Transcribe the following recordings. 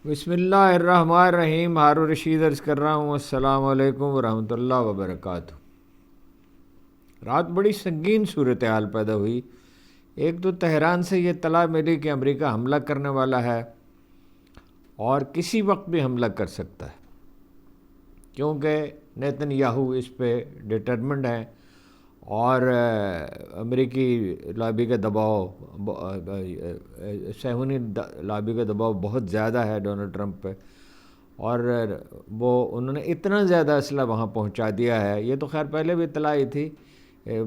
بسم اللہ الرحمن الرحیم. ہارون رشید عرض کر رہا ہوں. السلام علیکم ورحمۃ اللہ وبرکاتہ. رات بڑی سنگین صورتحال پیدا ہوئی. ایک تو تہران سے یہ اطلاع ملی کہ امریکہ حملہ کرنے والا ہے اور کسی وقت بھی حملہ کر سکتا ہے، کیونکہ نیتن یاہو اس پہ ڈٹرمنڈ ہیں اور امریکی لابی کا دباؤ، صہیونی لابی کا دباؤ بہت زیادہ ہے ڈونلڈ ٹرمپ پہ، اور وہ انہوں نے اتنا زیادہ اسلحہ وہاں پہنچا دیا ہے. یہ تو خیر پہلے بھی اطلاع آئی تھی.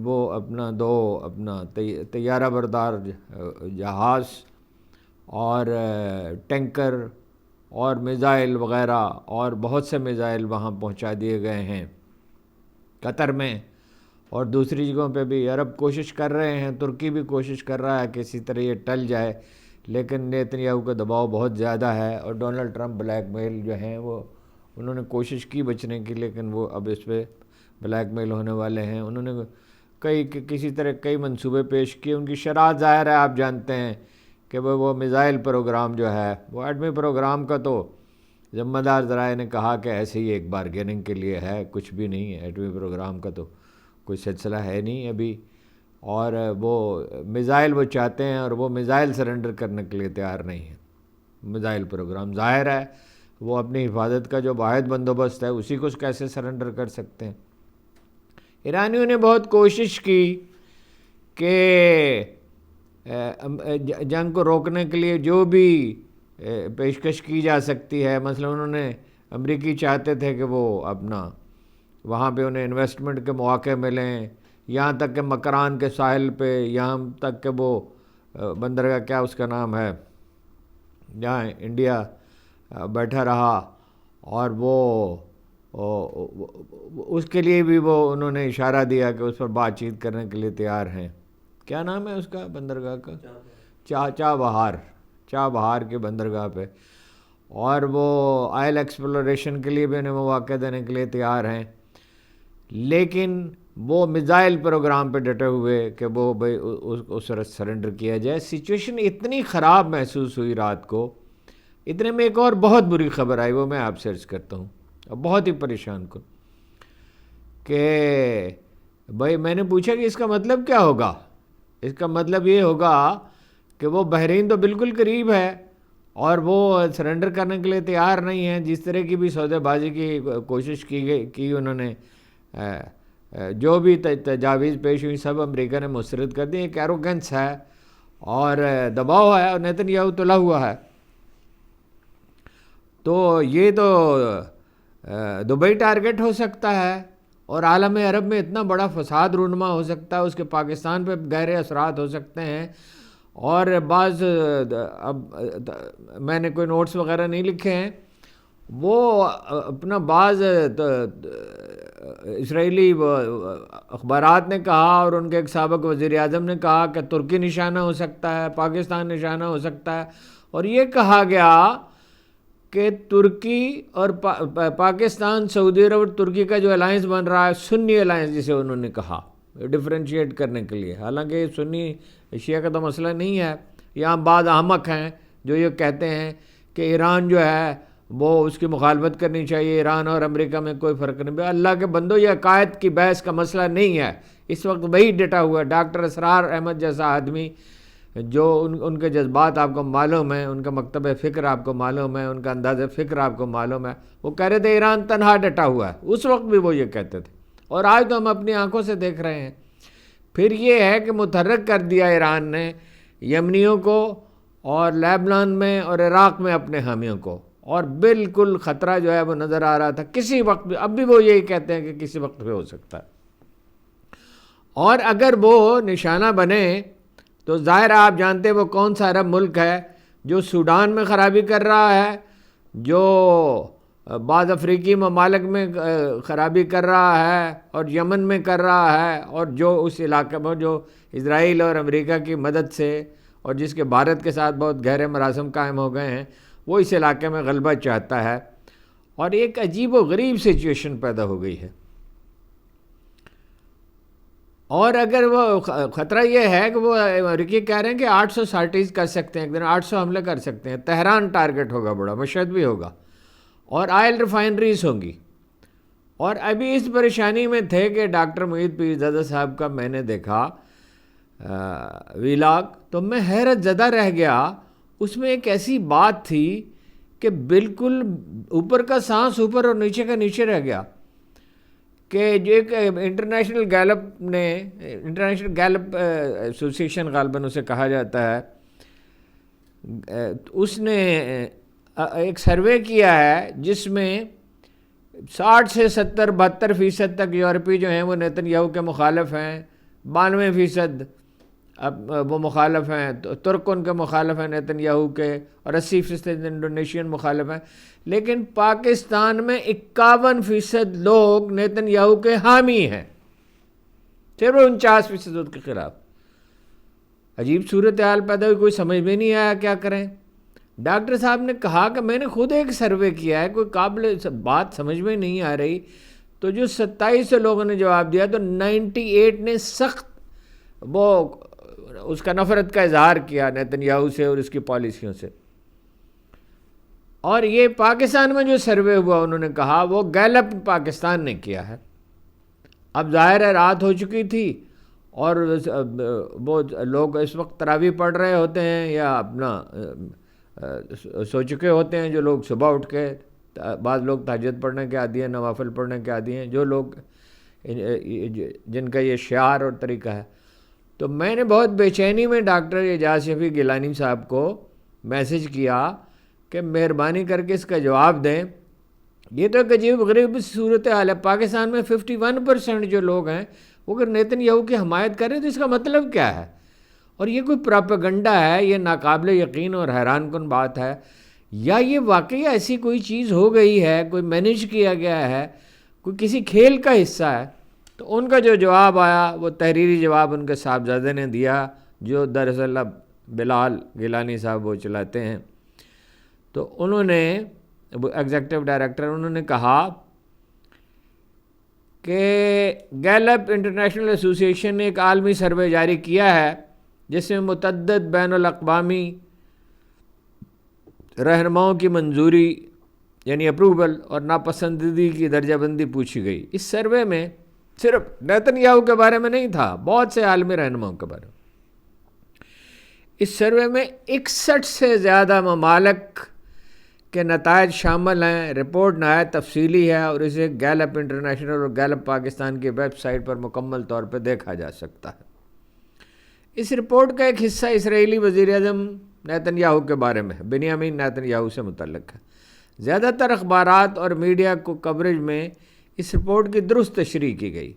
وہ اپنا طیارہ بردار جہاز اور ٹینکر اور میزائل وغیرہ اور بہت سے میزائل وہاں پہنچا دیے گئے ہیں قطر میں، اور دوسری جگہوں پہ بھی. عرب کوشش کر رہے ہیں، ترکی بھی کوشش کر رہا ہے کہ اسی طرح یہ ٹل جائے، لیکن نیتن یاہو کا دباؤ بہت زیادہ ہے اور ڈونلڈ ٹرمپ بلیک میل جو ہیں وہ انہوں نے کوشش کی بچنے کی، لیکن وہ اب اس پہ بلیک میل ہونے والے ہیں. انہوں نے کسی طرح کئی منصوبے پیش کیے. ان کی شرح ظاہر ہے، آپ جانتے ہیں کہ وہ میزائل پروگرام جو ہے، وہ ایٹمی پروگرام کا تو ذمہ دار ذرائع نے کہا کہ ایسے ہی ایک بارگیننگ کے لیے ہے، کچھ بھی نہیں ہے. ایٹمی پروگرام کا تو کوئی سلسلہ ہے نہیں ابھی، اور وہ میزائل وہ چاہتے ہیں اور وہ میزائل سرنڈر کرنے کے لیے تیار نہیں ہے. میزائل پروگرام ظاہر ہے وہ اپنی حفاظت کا جو واحد بندوبست ہے اسی کو کیسے سرنڈر کر سکتے ہیں. ایرانیوں نے بہت کوشش کی کہ جنگ کو روکنے کے لیے جو بھی پیشکش کی جا سکتی ہے، مثلا انہوں نے امریکی چاہتے تھے کہ وہ اپنا وہاں پہ انہیں انویسٹمنٹ کے مواقع ملیں، یہاں تک کہ مکران کے ساحل پہ، یہاں تک کہ وہ بندرگاہ کیا اس کا نام ہے جہاں انڈیا بیٹھا رہا، اور وہ اس کے لیے بھی وہ انہوں نے اشارہ دیا کہ اس پر بات چیت کرنے کے لیے تیار ہیں. کیا نام ہے اس کا بندرگاہ کا؟ چابہار کے بندرگاہ پہ. اور وہ آئل ایکسپلوریشن کے لیے بھی انہیں مواقع دینے کے لیے تیار ہیں، لیکن وہ میزائل پروگرام پہ ڈٹے ہوئے کہ وہ بھائی اس سرنڈر کیا جائے. سچویشن اتنی خراب محسوس ہوئی رات کو. اتنے میں ایک اور بہت بری خبر آئی، وہ میں آپ سے عرض کرتا ہوں، اور بہت ہی پریشان کن، کہ بھائی میں نے پوچھا کہ اس کا مطلب کیا ہوگا. اس کا مطلب یہ ہوگا کہ وہ بحرین تو بالکل قریب ہے اور وہ سرنڈر کرنے کے لیے تیار نہیں ہیں. جس طرح کی بھی سودے بازی کی کوشش کی انہوں نے، جو بھی تجاویز پیش ہوئی سب امریکہ نے مسترد کر دی. ایک ایروگنس ہے اور دباؤ ہے، اور نیتن یاہو تلا ہوا ہے. تو یہ تو دبئی ٹارگٹ ہو سکتا ہے، اور عالم عرب میں اتنا بڑا فساد رونما ہو سکتا ہے، اس کے پاکستان پہ گہرے اثرات ہو سکتے ہیں. اور بعض اب میں نے کوئی نوٹس وغیرہ نہیں لکھے ہیں، وہ اپنا بعض اسرائیلی اخبارات نے کہا اور ان کے ایک سابق وزیر اعظم نے کہا کہ ترکی نشانہ ہو سکتا ہے، پاکستان نشانہ ہو سکتا ہے. اور یہ کہا گیا کہ ترکی اور پاکستان، سعودی عرب اور ترکی کا جو الائنس بن رہا ہے، سنی الائنس جسے انہوں نے کہا ڈفرینشیٹ کرنے کے لیے، حالانکہ یہ سنی شیعہ کا تو مسئلہ نہیں ہے. یہاں بعض احمق ہیں جو یہ کہتے ہیں کہ ایران جو ہے وہ اس کی مخالفت کرنی چاہیے، ایران اور امریکہ میں کوئی فرق نہیں. اللہ کے بندو، یہ عقائد کی بحث کا مسئلہ نہیں ہے. اس وقت وہی ڈٹا ہوا ہے ڈاکٹر اسرار احمد جیسا آدمی، جو ان کے جذبات آپ کو معلوم ہیں، ان کا مکتب فکر آپ کو معلوم ہے، ان کا انداز فکر آپ کو معلوم ہے. وہ کہہ رہے تھے ایران تنہا ڈٹا ہوا ہے، اس وقت بھی وہ یہ کہتے تھے، اور آج تو ہم اپنی آنکھوں سے دیکھ رہے ہیں. پھر یہ ہے کہ متحرک کر دیا ایران نے یمنیوں کو، اور لیبنان میں اور عراق میں اپنے حامیوں کو، اور بالکل خطرہ جو ہے وہ نظر آ رہا تھا کسی وقت بھی. اب بھی وہ یہی کہتے ہیں کہ کسی وقت بھی ہو سکتا ہے. اور اگر وہ نشانہ بنے تو ظاہر آپ جانتے ہیں وہ کون سا عرب ملک ہے جو سوڈان میں خرابی کر رہا ہے، جو بعض افریقی ممالک میں خرابی کر رہا ہے، اور یمن میں کر رہا ہے، اور جو اس علاقے میں جو اسرائیل اور امریکہ کی مدد سے اور جس کے بھارت کے ساتھ بہت گہرے مراسم قائم ہو گئے ہیں، وہ اس علاقے میں غلبہ چاہتا ہے. اور ایک عجیب و غریب سچویشن پیدا ہو گئی ہے. اور اگر وہ خطرہ یہ ہے کہ وہ امریکی کہہ رہے ہیں کہ 800 سارٹیز کر سکتے ہیں، ایک دن 800 حملے کر سکتے ہیں، تہران ٹارگٹ ہوگا، بڑا مشہد بھی ہوگا، اور آئل ریفائنریز ہوں گی۔ اور ابھی اس پریشانی میں تھے کہ ڈاکٹر معید پیرزادہ صاحب کا میں نے دیکھا ویلاگ، تو میں حیرت زدہ رہ گیا۔ اس میں ایک ایسی بات تھی کہ بالکل اوپر کا سانس اوپر اور نیچے کا نیچے رہ گیا، کہ جو ایک انٹرنیشنل گیلپ ایسوسیشن غالباً اسے کہا جاتا ہے، اس نے ایک سروے کیا ہے جس میں 60 سے 72% تک یورپی جو ہیں وہ نیتن یاہو کے مخالف ہیں، 92% وہ مخالف ہیں، ترک ان کے مخالف ہیں نیتن یاہو کے، اور 80% انڈونیشین مخالف ہیں۔ لیکن پاکستان میں 51% لوگ نیتن یاہو کے حامی ہیں، صرف 49% ان کے خلاف۔ عجیب صورتحال پیدا ہوئی، کوئی سمجھ میں نہیں آیا کیا کریں۔ ڈاکٹر صاحب نے کہا کہ میں نے خود ایک سروے کیا ہے، کوئی قابل بات سمجھ میں نہیں آ رہی، تو جو 27 لوگوں نے جواب دیا تو 98 نے سخت وہ اس کا نفرت کا اظہار کیا نیتن یاہو سے اور اس کی پالیسیوں سے۔ اور یہ پاکستان میں جو سروے ہوا انہوں نے کہا وہ گیلپ پاکستان نے کیا ہے۔ اب ظاہر ہے رات ہو چکی تھی اور وہ لوگ اس وقت تراویح پڑھ رہے ہوتے ہیں یا اپنا سو چکے ہوتے ہیں، جو لوگ صبح اٹھ کے، بعض لوگ تہجد پڑھنے کے عادی ہیں، نوافل پڑھنے کے عادی ہیں، جو لوگ جن کا یہ شعار اور طریقہ ہے۔ تو میں نے بہت بے چینی میں ڈاکٹر اعجاز شفیع گیلانی صاحب کو میسج کیا کہ مہربانی کر کے اس کا جواب دیں۔ یہ تو ایک عجیب غریب صورتحال ہے، پاکستان میں 51% جو لوگ ہیں وہ اگر نیتن یاہو کی حمایت کریں تو اس کا مطلب کیا ہے؟ اور یہ کوئی پراپیگنڈا ہے؟ یہ ناقابل یقین اور حیران کن بات ہے، یا یہ واقعی ایسی کوئی چیز ہو گئی ہے، کوئی مینیج کیا گیا ہے، کوئی کسی کھیل کا حصہ ہے؟ تو ان کا جو جواب آیا وہ تحریری جواب ان کے صاحبزادے نے دیا، جو دراصل اب بلال گیلانی صاحب وہ چلاتے ہیں۔ تو انہوں نے ایگزیکٹو ڈائریکٹر، انہوں نے کہا کہ گیلپ انٹرنیشنل ایسوسیشن نے ایک عالمی سروے جاری کیا ہے جس میں متعدد بین الاقوامی رہنماؤں کی منظوری یعنی اپروول اور ناپسندیدگی کی درجہ بندی پوچھی گئی۔ اس سروے میں صرف نیتن یاہو کے بارے میں نہیں تھا، بہت سے عالمی رہنماؤں کے بارے میں۔ اس سروے میں 61 سے زیادہ ممالک کے نتائج شامل ہیں۔ رپورٹ نہایت تفصیلی ہے اور اسے گیلپ انٹرنیشنل اور گیلپ پاکستان کی ویب سائٹ پر مکمل طور پر دیکھا جا سکتا ہے۔ اس رپورٹ کا ایک حصہ اسرائیلی وزیر اعظم نیتن یاہو کے بارے میں ہے، بنیامین نیتن یاہو سے متعلق ہے۔ زیادہ تر اخبارات اور میڈیا کو کوریج میں اس رپورٹ کی درست تشریح کی گئی،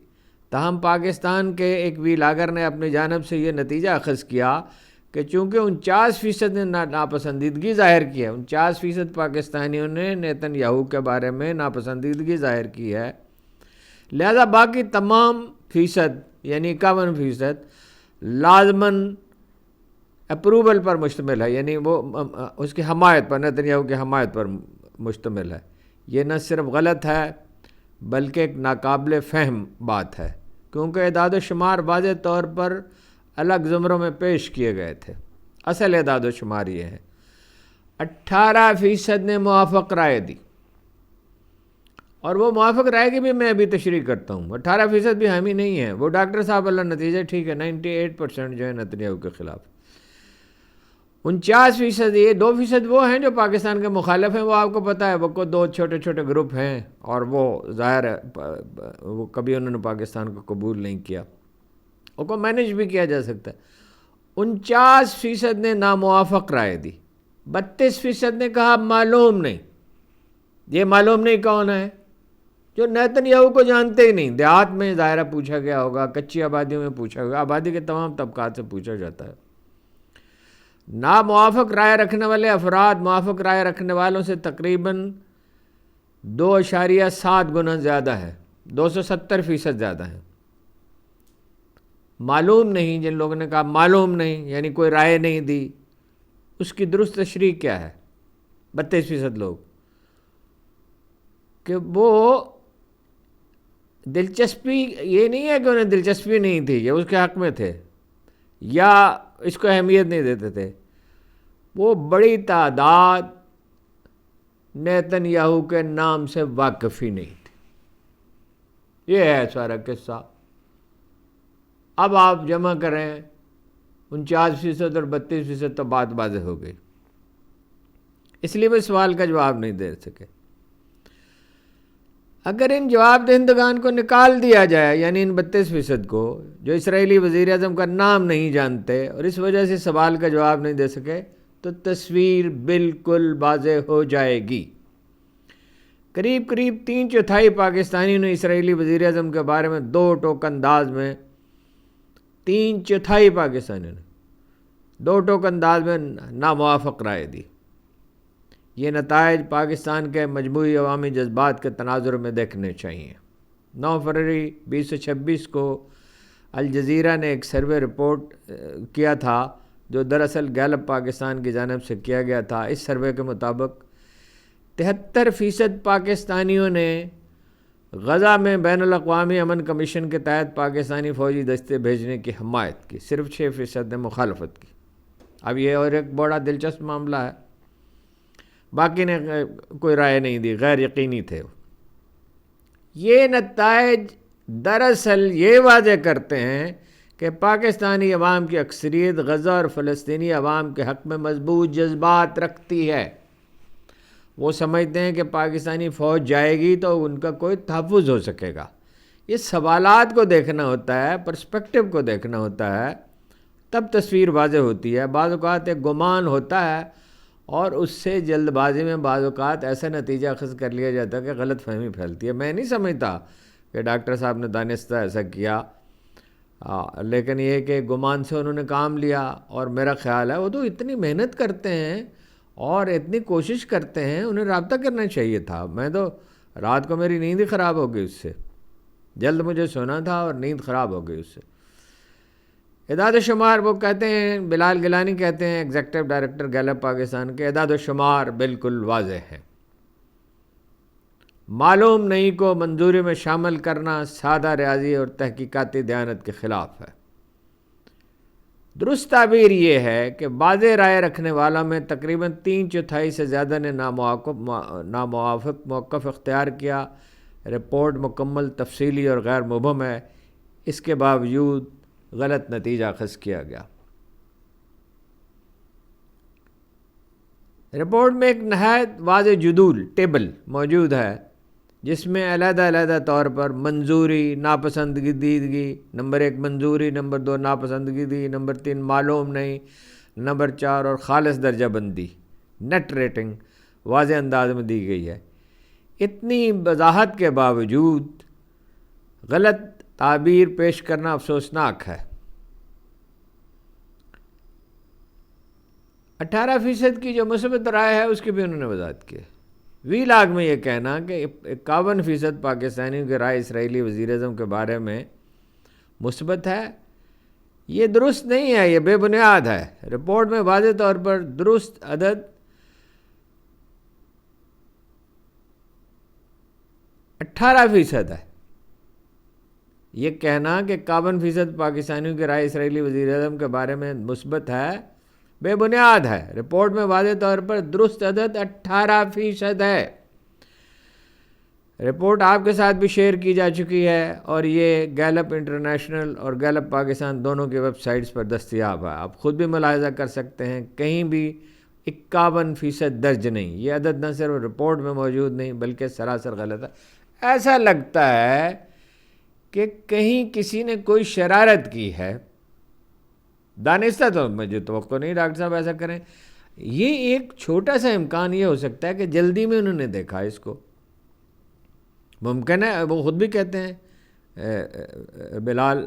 تاہم پاکستان کے ایک ویلاگر نے اپنی جانب سے یہ نتیجہ اخذ کیا کہ چونکہ 49% نے ناپسندیدگی ظاہر کی ہے، 49% پاکستانیوں نے نیتن یاہو کے بارے میں ناپسندیدگی ظاہر کی ہے، لہذا باقی تمام فیصد یعنی 51% لازماً اپروول پر مشتمل ہے، یعنی وہ اس کی حمایت پر، نیتن یاہو کی حمایت پر مشتمل ہے۔ یہ نہ صرف غلط ہے بلکہ ایک ناقابل فہم بات ہے، کیونکہ اعداد و شمار واضح طور پر الگ زمروں میں پیش کیے گئے تھے۔ اصل اعداد و شمار یہ ہے 18% نے موافق رائے دی، اور وہ موافق رائے کی بھی میں ابھی تشریح کرتا ہوں۔ 18% بھی حامی نہیں ہے، وہ ڈاکٹر صاحب اللہ نتیجہ ٹھیک ہے، 98% جو ہے نیتن یاہو کے خلاف۔ 49% یہ 2% وہ ہیں جو پاکستان کے مخالف ہیں، وہ آپ کو پتہ ہے، وہ 2 چھوٹے چھوٹے گروپ ہیں، اور وہ ظاہر ہے وہ کبھی انہوں نے پاکستان کو قبول نہیں کیا، وہ کو مینیج بھی کیا جا سکتا ہے۔ 49% نے ناموافق رائے دی، 32% نے کہا معلوم نہیں۔ یہ معلوم نہیں کون ہے؟ جو نیتن یاہو کو جانتے ہی نہیں۔ دیہات میں ظاہرہ پوچھا گیا ہوگا، کچی آبادیوں میں پوچھا ہوگا، آبادی کے تمام طبقات سے پوچھا جاتا ہے۔ ناموافق رائے رکھنے والے افراد موافق رائے رکھنے والوں سے تقریباً 2.7 گنا زیادہ ہے، 270% زیادہ ہے۔ معلوم نہیں، جن لوگوں نے کہا معلوم نہیں یعنی کوئی رائے نہیں دی، اس کی درست تشریح کیا ہے؟ 32% لوگ کہ وہ دلچسپی یہ نہیں ہے کہ انہیں دلچسپی نہیں تھی، یہ اس کے حق میں تھے یا اس کو اہمیت نہیں دیتے تھے، وہ بڑی تعداد نیتن یاہو کے نام سے واقف ہی نہیں تھی۔ یہ ہے سارا قصہ۔ اب آپ جمع کریں 49% اور 32%، تو بات واضح ہو گئی۔ اس لیے وہ سوال کا جواب نہیں دے سکے۔ اگر ان جواب دہندگان کو نکال دیا جائے، یعنی ان 32% کو جو اسرائیلی وزیر اعظم کا نام نہیں جانتے اور اس وجہ سے سوال کا جواب نہیں دے سکے، تو تصویر بالکل واضح ہو جائے گی۔ قریب 3/4 پاکستانیوں نے اسرائیلی وزیر اعظم کے بارے میں 2 ٹوک انداز میں 3/4 پاکستانیوں نے 2 ٹوک انداز میں ناموافق رائے دی۔ یہ نتائج پاکستان کے مجموعی عوامی جذبات کے تناظر میں دیکھنے چاہیے۔ 9 فروری 2026 کو الجزیرہ نے ایک سروے رپورٹ کیا تھا جو دراصل گیلپ پاکستان کی جانب سے کیا گیا تھا۔ اس سروے کے مطابق 73% پاکستانیوں نے غزہ میں بین الاقوامی امن کمیشن کے تحت پاکستانی فوجی دستے بھیجنے کی حمایت کی، صرف 6% نے مخالفت کی۔ اب یہ اور ایک بڑا دلچسپ معاملہ ہے، باقی نے کوئی رائے نہیں دی، غیر یقینی تھے۔ یہ نتائج دراصل یہ واضح کرتے ہیں کہ پاکستانی عوام کی اکثریت غزہ اور فلسطینی عوام کے حق میں مضبوط جذبات رکھتی ہے۔ وہ سمجھتے ہیں کہ پاکستانی فوج جائے گی تو ان کا کوئی تحفظ ہو سکے گا۔ یہ سوالات کو دیکھنا ہوتا ہے، پرسپیکٹو کو دیکھنا ہوتا ہے، تب تصویر واضح ہوتی ہے۔ بعض اوقات ایک گمان ہوتا ہے اور اس سے جلد بازی میں بعض اوقات ایسا نتیجہ اخذ کر لیا جاتا ہے کہ غلط فہمی پھیلتی ہے۔ میں نہیں سمجھتا کہ ڈاکٹر صاحب نے دانستہ ایسا کیا، لیکن یہ کہ گمان سے انہوں نے کام لیا، اور میرا خیال ہے وہ تو اتنی محنت کرتے ہیں اور اتنی کوشش کرتے ہیں، انہیں رابطہ کرنا چاہیے تھا۔ میں تو رات کو میری نیند ہی خراب ہو گئی اس سے، جلد مجھے سونا تھا اور نیند خراب ہو گئی اس سے۔ اعداد و شمار وہ کہتے ہیں، بلال گیلانی کہتے ہیں، ایگزیکٹو ڈائریکٹر گیلپ پاکستان کے، اعداد و شمار بالکل واضح ہیں۔ معلوم نہیں کو منظوری میں شامل کرنا سادہ ریاضی اور تحقیقاتی دیانت کے خلاف ہے۔ درست تعبیر یہ ہے کہ واضح رائے رکھنے والوں میں تقریباً 3/4 سے زیادہ نے ناموافق موقف اختیار کیا۔ رپورٹ مکمل، تفصیلی اور غیر مبہم ہے، اس کے باوجود غلط نتیجہ اخذ کیا گیا۔ رپورٹ میں ایک نہایت واضح جدول ٹیبل موجود ہے جس میں علیحدہ علیحدہ طور پر منظوری، ناپسندیدگی، نمبر 1 منظوری، نمبر 2 ناپسندیدگی، نمبر 3 معلوم نہیں، نمبر 4 اور خالص درجہ بندی، نیٹ ریٹنگ واضح انداز میں دی گئی ہے۔ اتنی وضاحت کے باوجود غلط تعبیر پیش کرنا افسوسناک ہے۔ 18% کی جو مثبت رائے ہے اس کی بھی انہوں نے وضاحت کی۔ وی لاگ میں یہ کہنا کہ 51% پاکستانیوں کی رائے اسرائیلی وزیر اعظم کے بارے میں مثبت ہے، یہ درست نہیں ہے، یہ بے بنیاد ہے۔ رپورٹ میں واضح طور پر درست عدد 18% ہے۔ یہ کہنا کہ 51% پاکستانیوں کی رائے اسرائیلی وزیر اعظم کے بارے میں مثبت ہے بے بنیاد ہے۔ رپورٹ میں واضح طور پر درست عدد 18% ہے۔ رپورٹ آپ کے ساتھ بھی شیئر کی جا چکی ہے اور یہ گیلپ انٹرنیشنل اور گیلپ پاکستان دونوں کی ویب سائٹس پر دستیاب ہے، آپ خود بھی ملاحظہ کر سکتے ہیں۔ کہیں بھی 51% درج نہیں، یہ عدد نہ صرف رپورٹ میں موجود نہیں بلکہ سراسر غلط ہے۔ ایسا لگتا ہے کہ کہیں کسی نے کوئی شرارت کی ہے، دانستہ تو مجھے توقع نہیں ڈاکٹر صاحب ایسا کریں۔ یہ ایک چھوٹا سا امکان یہ ہو سکتا ہے کہ جلدی میں انہوں نے دیکھا اس کو، ممکن ہے وہ خود بھی کہتے ہیں بلال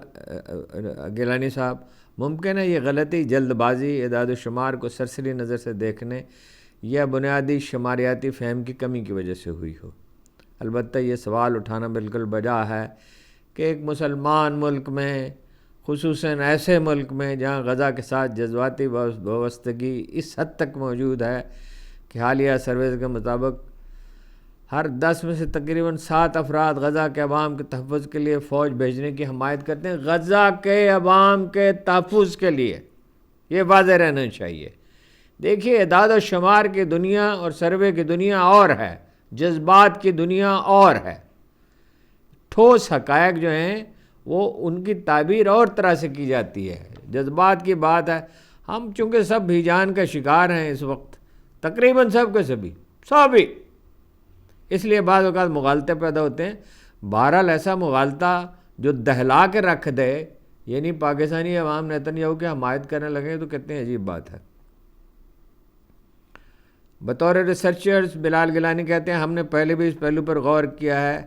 گیلانی صاحب، ممکن ہے یہ غلطی جلد بازی، اعداد و شمار کو سرسری نظر سے دیکھنے یا بنیادی شماریاتی فہم کی کمی کی وجہ سے ہوئی ہو۔ البتہ یہ سوال اٹھانا بالکل بجا ہے کہ ایک مسلمان ملک میں، خصوصاً ایسے ملک میں جہاں غزہ کے ساتھ جذباتی وابستگی اس حد تک موجود ہے کہ حالیہ سرویز کے مطابق ہر 10 میں سے تقریباً 7 افراد غزہ کے عوام کے تحفظ کے لیے فوج بھیجنے کی حمایت کرتے ہیں. غزہ کے عوام کے تحفظ کے لیے، یہ واضح رہنا چاہیے. دیکھیے، اعداد و شمار کی دنیا اور سروے کی دنیا اور ہے، جذبات کی دنیا اور ہے. ٹھوس حقائق جو ہیں وہ ان کی تعبیر اور طرح سے کی جاتی ہے. جذبات کی بات ہے. ہم چونکہ سب بھی جان کا شکار ہیں اس وقت، تقریباً سب کے سبھی، اس لیے بعض اوقات مغالطے پیدا ہوتے ہیں. بہرحال ایسا مغالطہ جو دہلا کے رکھ دے، یعنی پاکستانی عوام نیتن یاہو کی حمایت کرنے لگے، تو کتنی عجیب بات ہے. بطور ریسرچرز بلال گیلانی کہتے ہیں، ہم نے پہلے بھی اس پہلو پر غور کیا ہے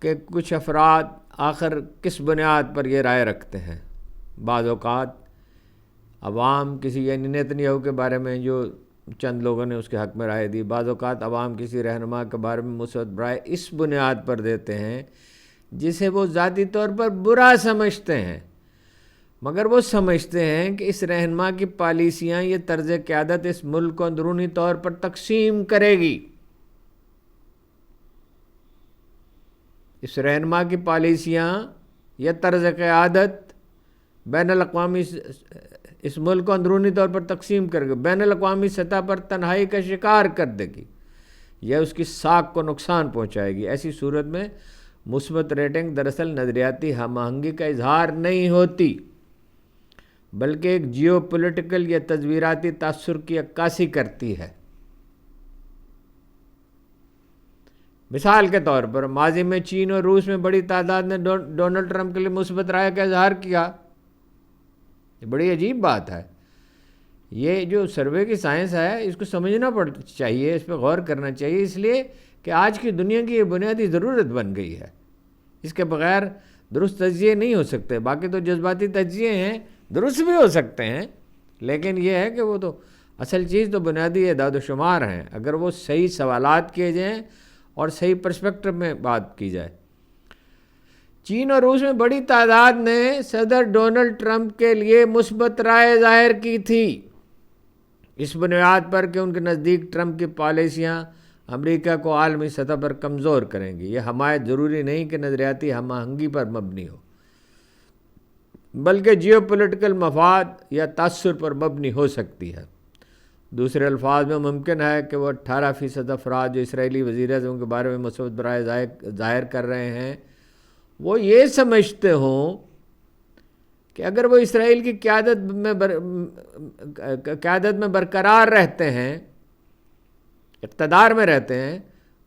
کہ کچھ افراد آخر کس بنیاد پر یہ رائے رکھتے ہیں. بعض اوقات عوام کسی، یعنی نیتن یاہو کے بارے میں جو چند لوگوں نے اس کے حق میں رائے دی، بعض اوقات عوام کسی رہنما کے بارے میں مثبت رائے اس بنیاد پر دیتے ہیں جسے وہ ذاتی طور پر برا سمجھتے ہیں، مگر وہ سمجھتے ہیں کہ اس رہنما کی پالیسیاں، یہ طرز قیادت اس ملک کو اندرونی طور پر تقسیم کرے گی. اس رہنما کی پالیسیاں، یہ طرز قیادت بین الاقوامی اس ملک کو اندرونی طور پر تقسیم کرے گی، بین الاقوامی سطح پر تنہائی کا شکار کر دے گی، یہ اس کی ساکھ کو نقصان پہنچائے گی. ایسی صورت میں مثبت ریٹنگ دراصل نظریاتی ہم آہنگی کا اظہار نہیں ہوتی، بلکہ ایک جیو پولیٹیکل یا تصویراتی تاثر کی عکاسی کرتی ہے. مثال کے طور پر، ماضی میں چین اور روس میں بڑی تعداد نے ڈونلڈ ٹرمپ کے لیے مثبت رائے کا اظہار کیا. یہ بڑی عجیب بات ہے. یہ جو سروے کی سائنس ہے، اس کو سمجھنا چاہیے، اس پہ غور کرنا چاہیے، اس لیے کہ آج کی دنیا کی یہ بنیادی ضرورت بن گئی ہے. اس کے بغیر درست تجزیے نہیں ہو سکتے. باقی تو جذباتی تجزیے ہیں، درست بھی ہو سکتے ہیں، لیکن یہ ہے کہ وہ تو اصل چیز تو بنیادی اعداد و شمار ہیں، اگر وہ صحیح سوالات کیے جائیں اور صحیح پرسپیکٹو میں بات کی جائے. چین اور روس میں بڑی تعداد نے صدر ڈونلڈ ٹرمپ کے لیے مثبت رائے ظاہر کی تھی، اس بنیاد پر کہ ان کے نزدیک ٹرمپ کی پالیسیاں امریکہ کو عالمی سطح پر کمزور کریں گی. یہ حمایت ضروری نہیں کہ نظریاتی ہم آہنگی پر مبنی ہو، بلکہ جیو پولیٹیکل مفاد یا تاثر پر مبنی ہو سکتی ہے. دوسرے الفاظ میں، ممکن ہے کہ وہ 18% افراد جو اسرائیلی وزیر اعظم کے بارے میں مثبت رائے ظاہر کر رہے ہیں، وہ یہ سمجھتے ہوں کہ اگر وہ اسرائیل کی قیادت میں برقرار رہتے ہیں، اقتدار میں رہتے ہیں،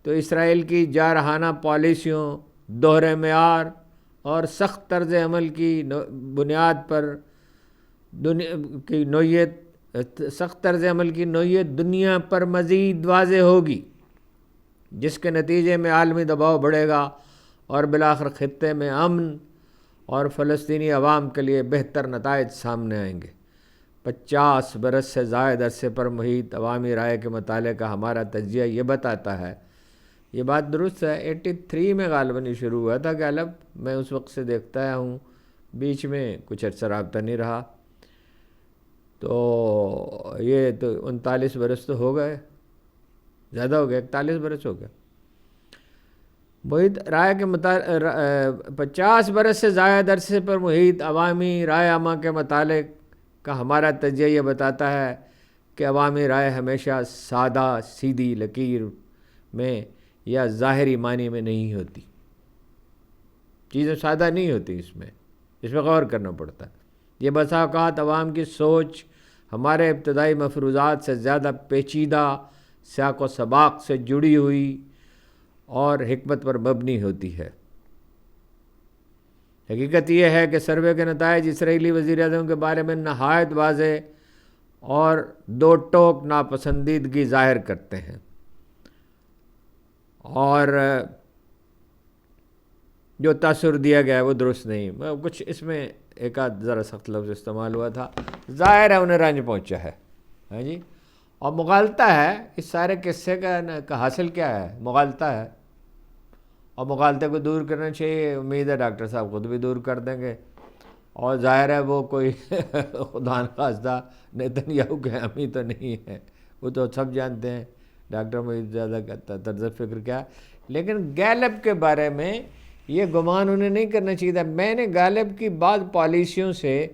تو اسرائیل کی جارحانہ پالیسیوں، دوہرے معیار اور سخت طرز عمل کی بنیاد پر سخت طرز عمل کی نوعیت دنیا پر مزید واضح ہوگی، جس کے نتیجے میں عالمی دباؤ بڑھے گا اور بالآخر خطے میں امن اور فلسطینی عوام کے لیے بہتر نتائج سامنے آئیں گے. 50 برس سے زائد عرصے پر محیط عوامی رائے کے مطالعے کا ہمارا تجزیہ یہ بتاتا ہے، یہ بات درست ہے، 83 میں غالباً یہ شروع ہوا تھا غالب، میں اس وقت سے دیکھتا ہوں، بیچ میں کچھ عرصہ رابطہ نہیں رہا، تو یہ تو 39 برس تو ہو گئے، زیادہ ہو گئے، 41 برس ہو گئے. محیط رائے کے 50 برس سے زائد عرصے پر محیط عوامی رائے عامہ کے مطالعے کا ہمارا تجزیہ یہ بتاتا ہے کہ عوامی رائے ہمیشہ سادہ سیدھی لکیر میں یا ظاہری معنی میں نہیں ہوتی. چیزیں سادہ نہیں ہوتی، اس میں غور کرنا پڑتا ہے. یہ بسا اوقات عوام کی سوچ ہمارے ابتدائی مفروضات سے زیادہ پیچیدہ، سیاق و سباق سے جڑی ہوئی اور حکمت پر مبنی ہوتی ہے. حقیقت یہ ہے کہ سروے کے نتائج اسرائیلی وزیر اعظم کے بارے میں نہایت واضح اور دو ٹوک ناپسندیدگی ظاہر کرتے ہیں، اور جو تاثر دیا گیا ہے وہ درست نہیں. کچھ اس میں ایک آدھ ذرا سخت لفظ استعمال ہوا تھا، ظاہر ہے انہیں رنج پہنچا ہے، ہاں جی، اور مغالطہ ہے. اس سارے قصے کا حاصل کیا ہے؟ مغالطہ ہے، اور مغالطے کو دور کرنا چاہیے. امید ہے ڈاکٹر صاحب خود بھی دور کر دیں گے، اور ظاہر ہے وہ کوئی خدا نخواستہ نیتن یاہو کے حامی تو نہیں ہے، وہ تو سب جانتے ہیں ڈاکٹر معید زیادہ کا طرز فکر کیا. لیکن غالب کے بارے میں یہ گمان انہیں نہیں کرنا چاہیے تھا. میں نے غالب کی بعض پالیسیوں سے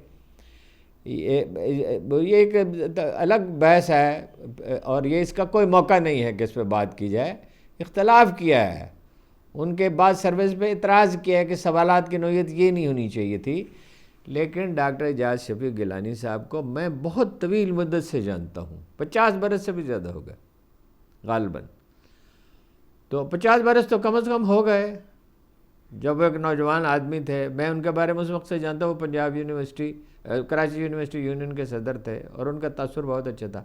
یہ ایک الگ بحث ہے اور یہ اس کا کوئی موقع نہیں ہے کہ اس پہ بات کی جائے. اختلاف کیا ہے ان کے بعد سروس پہ اعتراض کیا ہے کہ سوالات کی نوعیت یہ نہیں ہونی چاہیے تھی. لیکن ڈاکٹر اعجاز شفیق گیلانی صاحب کو میں بہت طویل مدت سے جانتا ہوں, 50 برس سے بھی زیادہ ہو گئے غالباً. تو 50 برس تو کم از کم ہو گئے جب وہ ایک نوجوان آدمی تھے. میں ان کے بارے میں اس وقت سے جانتا ہوں, وہ Punjab university Karachi university union کے صدر تھے اور ان کا تاثر بہت اچھا تھا.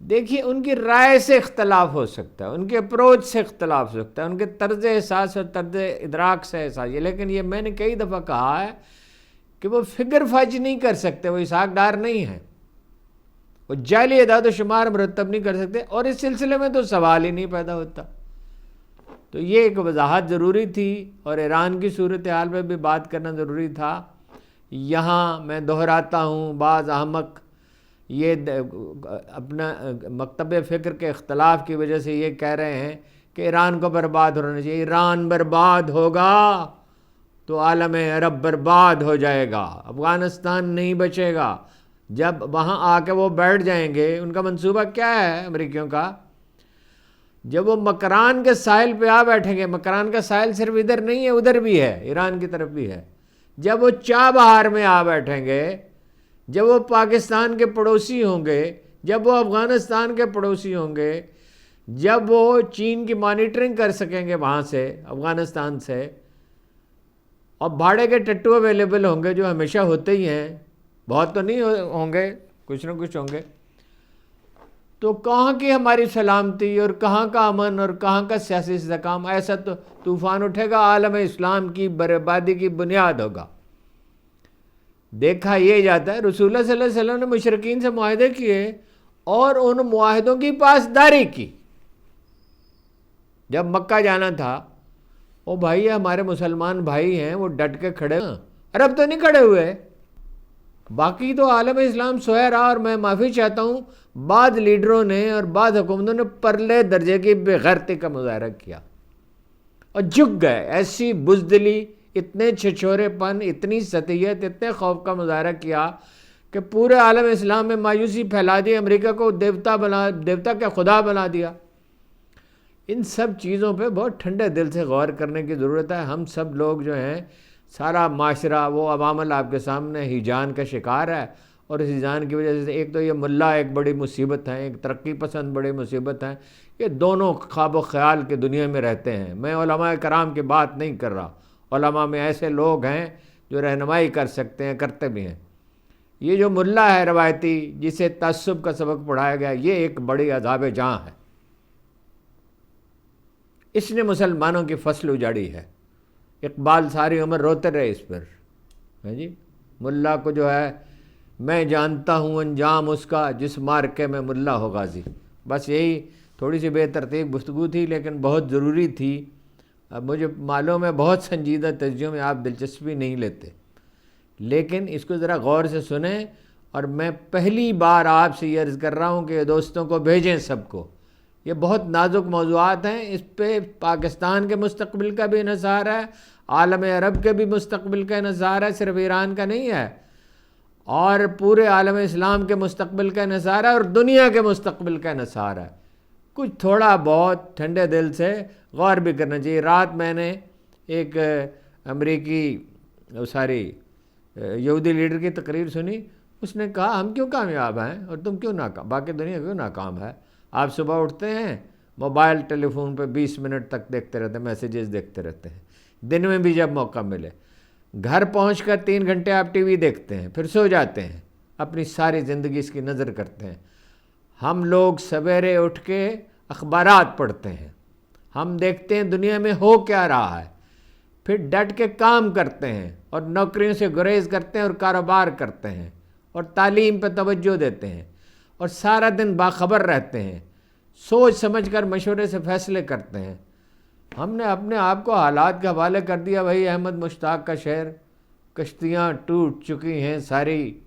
دیکھیے ان کی رائے سے اختلاف ہو سکتا ہے, ان کے اپروچ سے اختلاف ہو سکتا ہے, ان کے طرز احساس اور طرز ادراک سے احساس ہے. لیکن یہ میں نے کئی دفعہ کہا ہے کہ وہ فگر فج نہیں کر سکتے, وہ اسحاق ڈار نہیں ہیں, وہ جعلی اعداد و شمار مرتب نہیں کر سکتے, اور اس سلسلے میں تو سوال ہی نہیں پیدا ہوتا. تو یہ ایک وضاحت ضروری تھی اور ایران کی صورتحال پہ بھی بات کرنا ضروری تھا. یہاں میں دہراتا ہوں, بعض احمق یہ اپنا مکتب فکر کے اختلاف کی وجہ سے یہ کہہ رہے ہیں کہ ایران کو برباد ہونا چاہیے. ایران برباد ہوگا تو عالم عرب برباد ہو جائے گا, افغانستان نہیں بچے گا. جب وہاں آ کے وہ بیٹھ جائیں گے, ان کا منصوبہ کیا ہے امریکیوں کا, جب وہ مکران کے ساحل پہ آ بیٹھیں گے, مکران کا ساحل صرف ادھر نہیں ہے ادھر بھی ہے, ایران کی طرف بھی ہے. جب وہ چابہار میں آ بیٹھیں گے, جب وہ پاکستان کے پڑوسی ہوں گے, جب وہ افغانستان کے پڑوسی ہوں گے, جب وہ چین کی مانیٹرنگ کر سکیں گے وہاں سے افغانستان سے, اور بھاڑے کے ٹٹو اویلیبل ہوں گے جو ہمیشہ ہوتے ہی ہیں, بہت تو نہیں ہوں گے, کچھ نہ کچھ ہوں گے, تو کہاں کی ہماری سلامتی اور کہاں کا امن اور کہاں کا سیاسی استحکام؟ ایسا تو طوفان اٹھے گا, عالم اسلام کی بربادی کی بنیاد ہوگا. دیکھا یہ جاتا ہے رسول اللہ صلی اللہ علیہ وسلم نے مشرکین سے معاہدے کیے اور ان معاہدوں کی پاسداری کی. جب مکہ جانا تھا, او بھائی ہمارے مسلمان بھائی ہیں, وہ ڈٹ کے کھڑے, عرب تو نہیں کھڑے ہوئے, باقی تو عالم اسلام سویا رہا. اور میں معافی چاہتا ہوں, بعض لیڈروں نے اور بعض حکومتوں نے پرلے درجے کی بے غیرتی کا مظاہرہ کیا اور جھک گئے. ایسی بزدلی, اتنے چھچورے پن, اتنی سطحیت, اتنے خوف کا مظاہرہ کیا کہ پورے عالم اسلام میں مایوسی پھیلا دی, امریکہ کو دیوتا کا خدا بنا دیا. ان سب چیزوں پہ بہت ٹھنڈے دل سے غور کرنے کی ضرورت ہے. ہم سب لوگ جو ہیں, سارا معاشرہ, وہ عوامل آپ کے سامنے ہیجان کا شکار ہے, اور اس ہیجان کی وجہ سے ایک تو یہ ملا ایک بڑی مصیبت ہے, ایک ترقی پسند بڑی مصیبت ہے. یہ دونوں خواب و خیال کی دنیا میں رہتے ہیں. میں علماء کرام کی بات نہیں کر رہا, علماء میں ایسے لوگ ہیں جو رہنمائی کر سکتے ہیں, کرتے بھی ہیں. یہ جو ملا ہے روایتی, جسے تعصب کا سبق پڑھایا گیا, یہ ایک بڑی عذاب جاں ہے. اس نے مسلمانوں کی فصل اجاڑی ہے. اقبال ساری عمر روتے رہے اس پر, جی ملا کو جو ہے, میں جانتا ہوں انجام اس کا جس مارکے میں ملا ہو غازی. بس یہی تھوڑی سی بے ترتیب گفتگو تھی, لیکن بہت ضروری تھی. اب مجھے معلوم ہے بہت سنجیدہ تجزیوں میں آپ دلچسپی نہیں لیتے, لیکن اس کو ذرا غور سے سنیں. اور میں پہلی بار آپ سے یہ عرض کر رہا ہوں کہ دوستوں کو بھیجیں سب کو. یہ بہت نازک موضوعات ہیں, اس پہ پاکستان کے مستقبل کا بھی انحصار ہے, عالم عرب کے بھی مستقبل کا انحصار ہے, صرف ایران کا نہیں ہے, اور پورے عالم اسلام کے مستقبل کا انحصار ہے, اور دنیا کے مستقبل کا انحصار ہے. کچھ تھوڑا بہت ٹھنڈے دل سے غور بھی کرنا چاہیے. رات میں نے ایک امریکی یہودی لیڈر کی تقریر سنی. اس نے کہا ہم کیوں کامیاب ہیں اور تم کیوں ناکام, باقی دنیا کیوں ناکام ہے؟ آپ صبح اٹھتے ہیں, موبائل ٹیلی فون پہ 20 منٹ تک دیکھتے رہتے ہیں, میسیجز دیکھتے رہتے ہیں, دن میں بھی جب موقع ملے. گھر پہنچ کر 3 گھنٹے آپ ٹی وی دیکھتے ہیں, پھر سو جاتے ہیں, اپنی ساری زندگی اس کی نظر کرتے ہیں. ہم لوگ سویرے اٹھ کے اخبارات پڑھتے ہیں, ہم دیکھتے ہیں دنیا میں ہو کیا رہا ہے, پھر ڈٹ کے کام کرتے ہیں اور نوکریوں سے گریز کرتے ہیں اور کاروبار کرتے ہیں اور تعلیم پہ توجہ دیتے ہیں اور سارا دن باخبر رہتے ہیں, سوچ سمجھ کر مشورے سے فیصلے کرتے ہیں. ہم نے اپنے آپ کو حالات کے حوالے کر دیا. وہی احمد مشتاق کا شعر, کشتیاں ٹوٹ چکی ہیں ساری,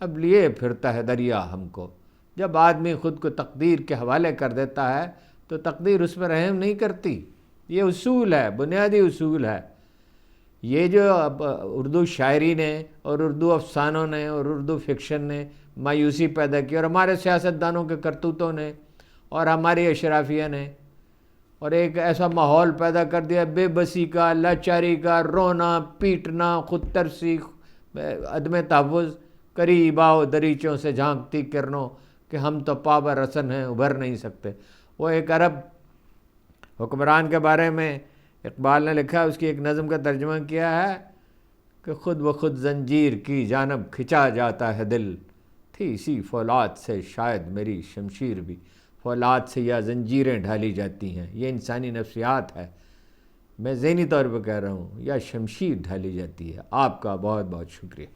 اب لیے پھرتا ہے دریا ہم کو. جب آدمی خود کو تقدیر کے حوالے کر دیتا ہے تو تقدیر اس پر رحم نہیں کرتی. یہ اصول ہے، بنیادی اصول ہے. یہ جو اب اردو شاعری نے اور اردو افسانوں نے اور اردو فکشن نے مایوسی پیدا کی، اور ہمارے سیاستدانوں کے کرتوتوں نے اور ہماری اشرافیہ نے، اور ایک ایسا ماحول پیدا کر دیا بے بسی کا، لاچاری کا، رونا پیٹنا، خود ترسی، عدم تحفظ. قریب آؤ دریچوں سے جھانکتی کرنوں کہ ہم تو پابہ رسن ہیں ابھر نہیں سکتے. وہ ایک عرب حکمران کے بارے میں اقبال نے لکھا، اس کی ایک نظم کا ترجمہ کیا ہے کہ خود بخود زنجیر کی جانب کھنچا جاتا ہے دل، تھی اسی فولاد سے شاید میری شمشیر بھی. فولاد سے یا زنجیریں ڈھالی جاتی ہیں، یہ انسانی نفسیات ہے، میں ذہنی طور پہ کہہ رہا ہوں، یا شمشیر ڈھالی جاتی ہے. آپ کا بہت بہت شکریہ.